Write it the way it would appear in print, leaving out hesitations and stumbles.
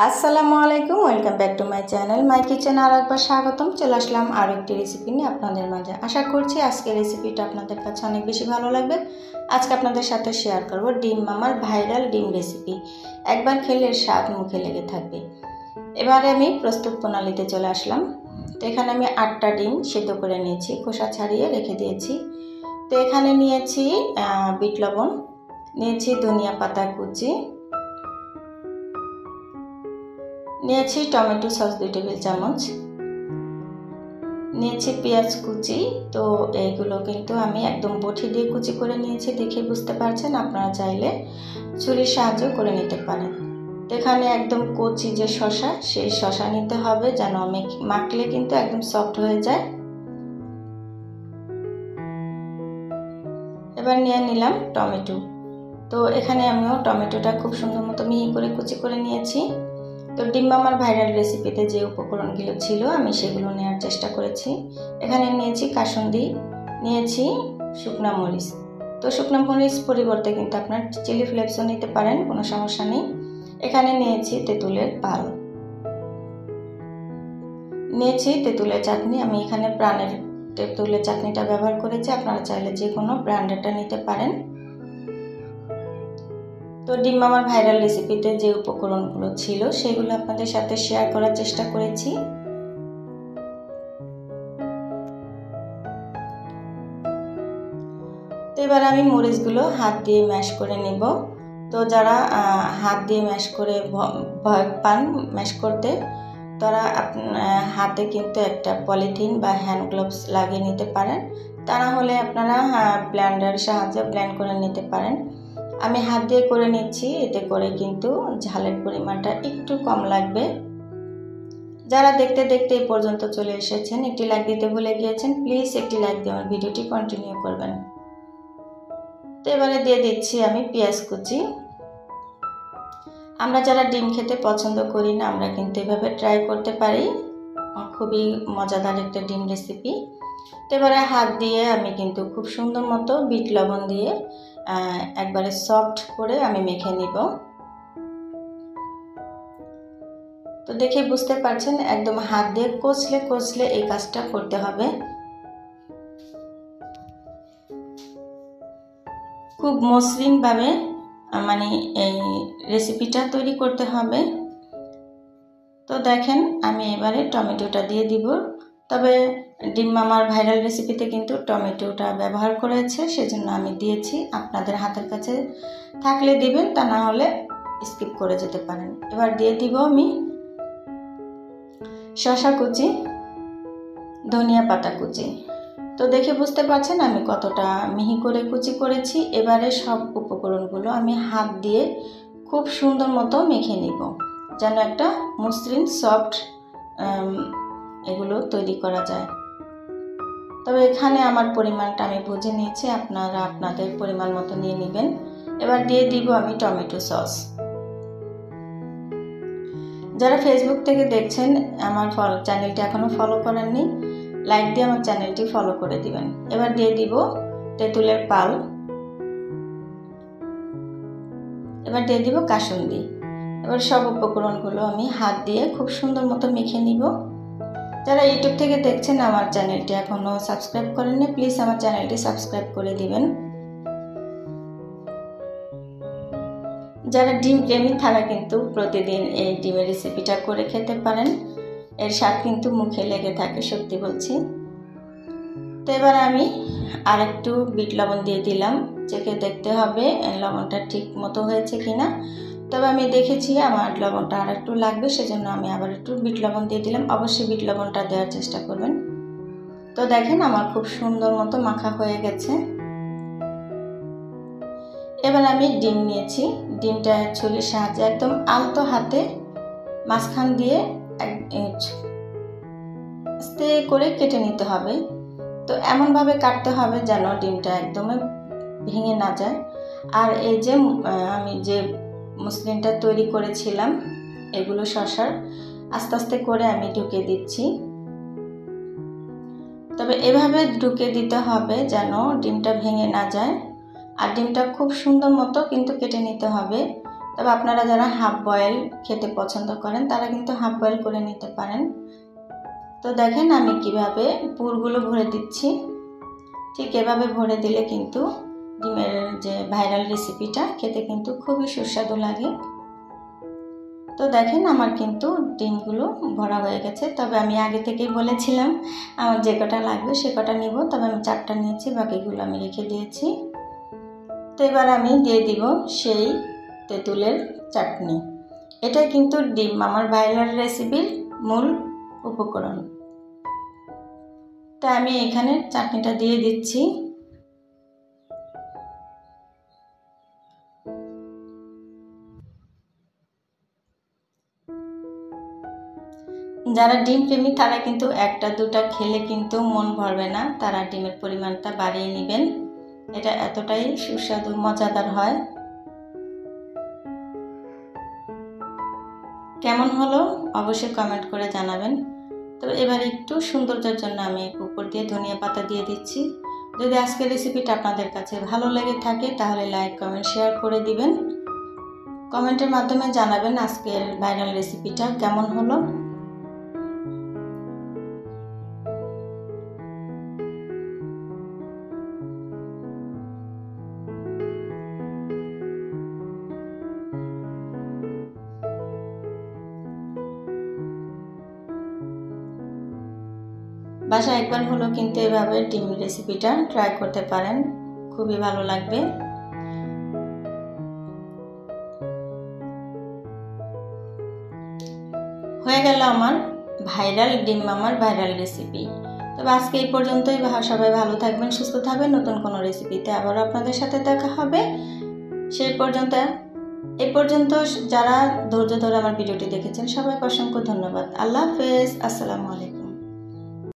আসসালামু আলাইকুম, welcome back to my channel my kitchen. আর একবার স্বাগতম। চলে আসলাম আরও একটি রেসিপি নিয়ে আপনাদের মাঝে। আশা করছি আজকের রেসিপিটা আপনাদের কাছে অনেক বেশি ভালো লাগবে। আজকে আপনাদের সাথে শেয়ার করব ডিম মামার ভাইরাল ডিম রেসিপি। একবার খেলে এর স্বাদ মুখে লেগে থাকবে। এবারে আমি প্রস্তুত প্রণালীতে চলে আসলাম। তো এখানে আমি 8টা ডিম সিদ্ধ করে নিয়েছি, খোসা ছাড়িয়ে রেখে দিয়েছি। তো এখানে নিয়েছি বিট লবণ, নিয়েছি ধনিয়া পাতা কুচি, নিয়েছি টমেটো সস 2 টেবিল চামচ, নিয়েছি পেঁয়াজ কুচি। তো এইগুলো কিন্তু আমি একদম বটি দিয়ে কুচি করে নিয়েছি, দেখে বুঝতে পারছেন। আপনারা চাইলে ছুরির সাহায্য করে নিতে পারেন। তো এখানে একদম কচি যে শসা, সেই শসা নিতে হবে, যেন মাখলে কিন্তু একদম সফট হয়ে যায়। এবার নিয়ে নিলাম টমেটো। তো এখানে আমিও টমেটোটা খুব সুন্দর মতো মিহি করে কুচি করে নিয়েছি। তো ডিম মামার ভাইরাল রেসিপিতে যে উপকরণগুলো ছিল আমি সেগুলো নেওয়ার চেষ্টা করেছি। এখানে নিয়েছি কাসুন্দি, নিয়েছি শুকনা মরিচ। তো শুকনা মরিচ পরিবর্তে কিন্তু আপনার চিলি ফ্লেক্সও নিতে পারেন, কোনো সমস্যা নেই। এখানে নিয়েছি তেঁতুলের পাল, নিয়েছি তেঁতুলের চাটনি। আমি এখানে প্রাণের তেঁতুলের চাটনিটা ব্যবহার করেছি, আপনারা চাইলে যে কোনো ব্র্যান্ডেরটা নিতে পারেন। তো ডিম মামার ভাইরাল রেসিপিতে যে উপকরণগুলো ছিল সেগুলো আপনাদের সাথে শেয়ার করার চেষ্টা করেছি। তো এবার আমি মরিচগুলো হাত দিয়ে ম্যাশ করে নেব। তো যারা হাত দিয়ে ম্যাশ করে ভয় পান ম্যাশ করতে, তারা হাতে কিন্তু একটা পলিথিন বা হ্যান্ড গ্লোভস লাগিয়ে নিতে পারেন। তা না হলে আপনারা ব্লেন্ডারের সাহায্যে ব্লেন্ড করে নিতে পারেন। আমি হাত দিয়ে করে নিচ্ছি, এতে করে কিন্তু ঝালের পরিমাণটা একটু কম লাগবে। যারা দেখতে দেখতে এই পর্যন্ত চলে এসেছেন, একটি লাইক দিতে ভুলে গিয়েছেন, প্লিজ একটি লাইক দিয়ে আমার ভিডিওটি কন্টিনিউ করবেন। তো এবারে দিয়ে দিচ্ছি আমি পেঁয়াজ কুচি। আমরা যারা ডিম খেতে পছন্দ করি না, আমরা কিন্তু এভাবে ট্রাই করতে পারি। খুবই মজাদার একটা ডিম রেসিপি। তো এবারে হাত দিয়ে আমি কিন্তু খুব সুন্দর মতো বিট লবণ দিয়ে একবারে সফট করে আমি মেখে নিব। তো দেখে বুঝতে পারছেন, একদম হাত দিয়ে কচলে কচলে এই কাজটা করতে হবে। খুব মসৃণভাবে মানে এই রেসিপিটা তৈরি করতে হবে। তো দেখেন, আমি এবারে টমেটোটা দিয়ে দিব। তবে ডিম মামার ভাইরাল রেসিপিতে কিন্তু টমেটোটা ব্যবহার করেছে, সেজন্য আমি দিয়েছি। আপনাদের হাতের কাছে থাকলে দিবেন, তা না হলে স্কিপ করে যেতে পারেন। এবার দিয়ে দিব আমি শসা কুচি, ধনিয়া পাতা কুচি। তো দেখে বুঝতে পারছেন আমি কতটা মিহি করে কুচি করেছি। এবারে সব উপকরণগুলো আমি হাত দিয়ে খুব সুন্দর মতো মেখে নিব, যেন একটা মসৃণ সফট এগুলো তৈরি করা যায়। তবে এখানে আমার পরিমাণটা আমি বুঝে নিয়েছি, আপনারা আপনাদের পরিমাণ মতো নিয়ে নেবেন। এবার দিয়ে দিব আমি টমেটো সস। যারা ফেসবুক থেকে দেখছেন, আমার চ্যানেলটি এখনও ফলো করেননি, লাইক দিয়ে আমার চ্যানেলটি ফলো করে দিবেন। এবার দিয়ে দিব তেঁতুলের পাল, এবার দিয়ে দিব কাসুন্দি। এবার সব উপকরণগুলো আমি হাত দিয়ে খুব সুন্দর মতো মেখে নিব। যারা ইউটিউব থেকে দেখছেন, আমার চ্যানেলটি এখনও সাবস্ক্রাইব করেননি, প্লিজ আমার চ্যানেলটি সাবস্ক্রাইব করে দিবেন। যারা ডিম প্রেমী তারা কিন্তু প্রতিদিন এই ডিমের রেসিপিটা করে খেতে পারেন। এর স্বাদ কিন্তু মুখে লেগে থাকে, সত্যি বলছি। তো এবার আমি আর একটু বিট লবণ দিয়ে দিলাম, চেখে দেখতে হবে লবণটা ঠিক মতো হয়েছে কিনা। তবে আমি দেখেছি আমার লবণটা আর একটু লাগবে, সেজন্য আমি আবার একটু বিট লবণ দিয়ে দিলাম। অবশ্যই বিট লবণটা দেওয়ার চেষ্টা করবেন। তো দেখেন আমার খুব সুন্দর মতো মাখা হয়ে গেছে। এবার আমি ডিম নিয়েছি, ডিমটা ছুরির সাহায্যে একদম আলতো হাতে মাঝখান দিয়ে আস্তে করে কেটে নিতে হবে। তো এমনভাবে কাটতে হবে যেন ডিমটা একদমই ভেঙে না যায়। আর এই যে আমি যে মসৃণটা তৈরি করেছিলাম, এগুলো শসার আস্তে আস্তে করে আমি ঢুকে দিচ্ছি। তবে এভাবে ঢুকে দিতে হবে যেন ডিমটা ভেঙে না যায়। আর ডিমটা খুব সুন্দর মতো কিন্তু কেটে নিতে হবে, তবে আপনারা যারা হাফ বয়েল খেতে পছন্দ করেন তারা কিন্তু হাফ বয়েল করে নিতে পারেন। তো দেখেন আমি কিভাবে পুরগুলো ভরে দিচ্ছি। ঠিক এভাবে ভরে দিলে কিন্তু ডিমের যে ভাইরাল রেসিপিটা খেতে কিন্তু খুবই সুস্বাদু লাগে। তো দেখেন আমার কিন্তু ডিমগুলো ভরা হয়ে গেছে। তবে আমি আগে থেকেই বলেছিলাম আমার যে কটা লাগবে সে কটা নিব, তবে আমি 4টা নিয়েছি, বাকিগুলো আমি রেখে দিয়েছি। তো এবার আমি দিয়ে দিব সেই তেঁতুলের চাটনি। এটাই কিন্তু ডিম মামার ভাইরাল রেসিপির মূল উপকরণ। তা আমি এখানে চাটনিটা দিয়ে দিচ্ছি। যারা ডিম প্রেমী তারা কিন্তু 1টা 2টা খেলে কিন্তু মন ভরবে না, তারা ডিমের পরিমাণটা বাড়িয়ে নেবেন। এটা এতটাই সুস্বাদু মজাদার হয়। কেমন হলো অবশ্যই কমেন্ট করে জানাবেন। তো এবার একটু সৌন্দর্যের জন্য আমি উপর দিয়ে ধনিয়া পাতা দিয়ে দিচ্ছি। যদি আজকের রেসিপিটা আপনাদের কাছে ভালো লেগে থাকে তাহলে লাইক কমেন্ট শেয়ার করে দিবেন। কমেন্টের মাধ্যমে জানাবেন আজকের ভাইরাল রেসিপিটা কেমন হলো। বাসায় একবার হলো কিন্তু এভাবে ডিম রেসিপিটা ট্রাই করতে পারেন, খুবই ভালো লাগবে। হয়ে গেল আমার ভাইরাল ডিম মামার ভাইরাল রেসিপি। তবে আজকে এই পর্যন্তই। সবাই ভালো থাকবেন, সুস্থ থাকবেন। নতুন কোনো রেসিপিতে আবারও আপনাদের সাথে দেখা হবে। সেই পর্যন্ত এই পর্যন্ত যারা ধৈর্য ধরে আমার ভিডিওটি দেখেছেন সবাইকে অসংখ্য ধন্যবাদ। আল্লাহ হাফেজ, আসসালামু আলাইকুম।